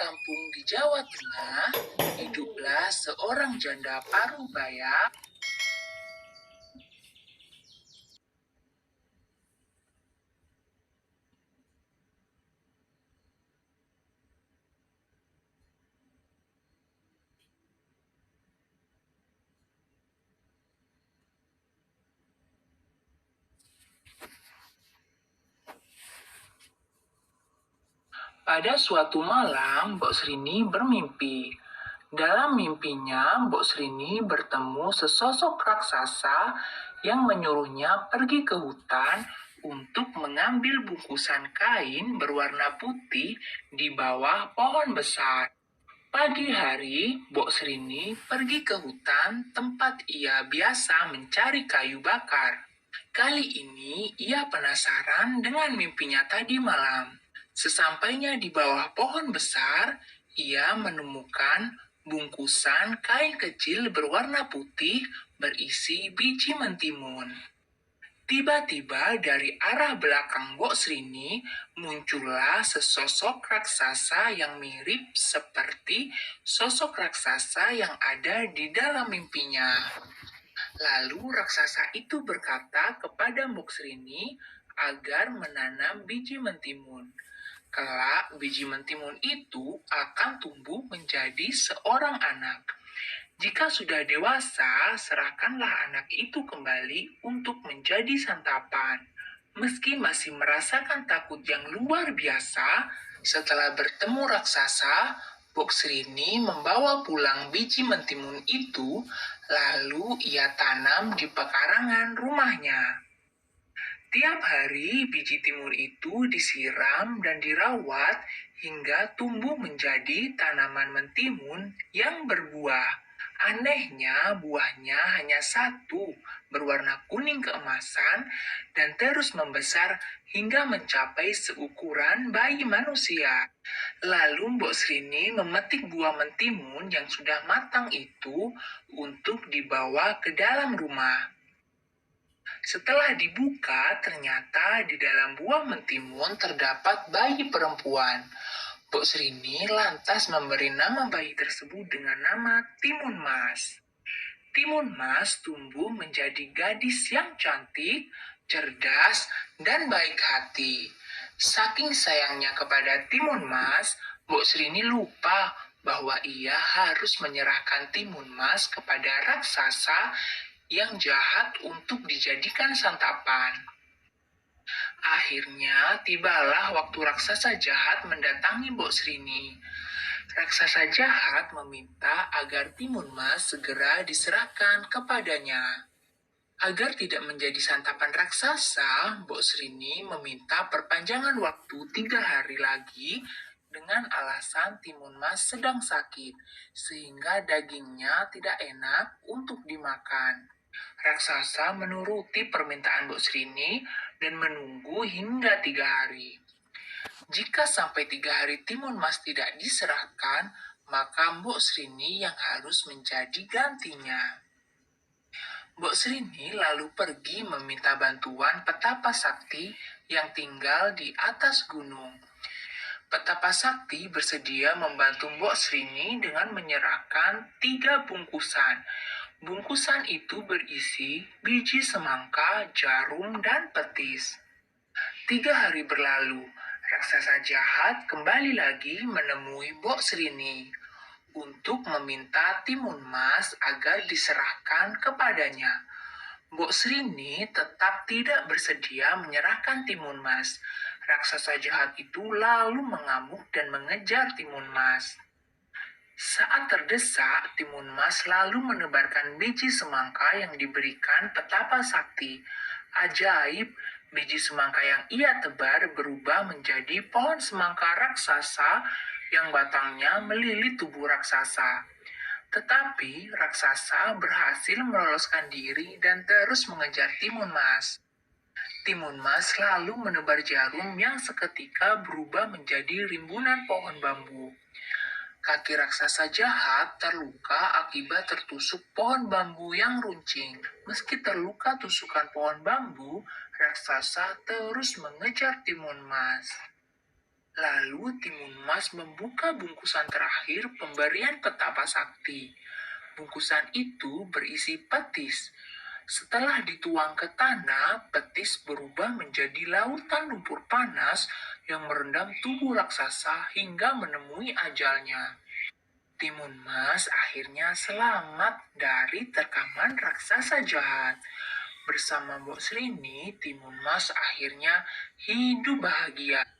kampung di Jawa Tengah, hiduplah seorang janda parubaya. Pada suatu malam, Mbok Srini bermimpi. Dalam mimpinya, Mbok Srini bertemu sesosok raksasa yang menyuruhnya pergi ke hutan untuk mengambil bungkusan kain berwarna putih di bawah pohon besar. Pagi hari, Mbok Srini pergi ke hutan tempat ia biasa mencari kayu bakar. Kali ini ia penasaran dengan mimpinya tadi malam. Sesampainya di bawah pohon besar, ia menemukan bungkusan kain kecil berwarna putih berisi biji mentimun. Tiba-tiba dari arah belakang Mbok Srini muncullah sesosok raksasa yang mirip seperti sosok raksasa yang ada di dalam mimpinya. Lalu raksasa itu berkata kepada Mbok Srini agar menanam biji mentimun. Kelak biji mentimun itu akan tumbuh menjadi seorang anak. Jika sudah dewasa, serahkanlah anak itu kembali untuk menjadi santapan. Meski masih merasakan takut yang luar biasa, setelah bertemu raksasa, Mbok Srini membawa pulang biji mentimun itu, lalu ia tanam di pekarangan rumahnya. Tiap hari biji timun itu disiram dan dirawat hingga tumbuh menjadi tanaman mentimun yang berbuah. Anehnya, buahnya hanya satu, berwarna kuning keemasan, dan terus membesar hingga mencapai seukuran bayi manusia. Lalu Mbok Srini memetik buah mentimun yang sudah matang itu untuk dibawa ke dalam rumah. Setelah dibuka, ternyata di dalam buah mentimun terdapat bayi perempuan. Mbok Srini lantas memberi nama bayi tersebut dengan nama Timun Mas. Timun Mas tumbuh menjadi gadis yang cantik, cerdas, dan baik hati. Saking sayangnya kepada Timun Mas, Mbok Srini lupa bahwa ia harus menyerahkan Timun Mas kepada raksasa yang jahat untuk dijadikan santapan. Akhirnya, tibalah waktu raksasa jahat mendatangi Mbok Srini. Raksasa jahat meminta agar Timun Mas segera diserahkan kepadanya. Agar tidak menjadi santapan raksasa, Mbok Srini meminta perpanjangan waktu 3 hari lagi dengan alasan Timun Mas sedang sakit, sehingga dagingnya tidak enak untuk dimakan. Raksasa menuruti permintaan Mbok Srini dan menunggu hingga 3 hari. Jika sampai 3 hari Timun Mas tidak diserahkan, maka Mbok Srini yang harus menjadi gantinya. Mbok Srini lalu pergi meminta bantuan petapa sakti yang tinggal di atas gunung. Petapa sakti bersedia membantu Mbok Srini dengan menyerahkan 3 bungkusan. Bungkusan itu berisi biji semangka, jarum, dan petis. 3 hari berlalu, raksasa jahat kembali lagi menemui Mbok Srini untuk meminta Timun Mas agar diserahkan kepadanya. Mbok Srini tetap tidak bersedia menyerahkan Timun Mas. Raksasa jahat itu lalu mengamuk dan mengejar Timun Mas. Saat terdesak, Timun Mas lalu menebarkan biji semangka yang diberikan petapa sakti. Ajaib, biji semangka yang ia tebar berubah menjadi pohon semangka raksasa yang batangnya melilit tubuh raksasa. Tetapi raksasa berhasil meloloskan diri dan terus mengejar Timun Mas. Timun Mas lalu menebar jarum yang seketika berubah menjadi rimbunan pohon bambu. Kaki raksasa jahat terluka akibat tertusuk pohon bambu yang runcing. Meski terluka tusukan pohon bambu, raksasa terus mengejar Timun Mas. Lalu Timun Mas membuka bungkusan terakhir pemberian petapa sakti. Bungkusan itu berisi petis. Setelah dituang ke tanah, petis berubah menjadi lautan lumpur panas yang merendam tubuh raksasa hingga menemui ajalnya. Timun Mas akhirnya selamat dari terkaman raksasa jahat. Bersama Mbok Srini, Timun Mas akhirnya hidup bahagia.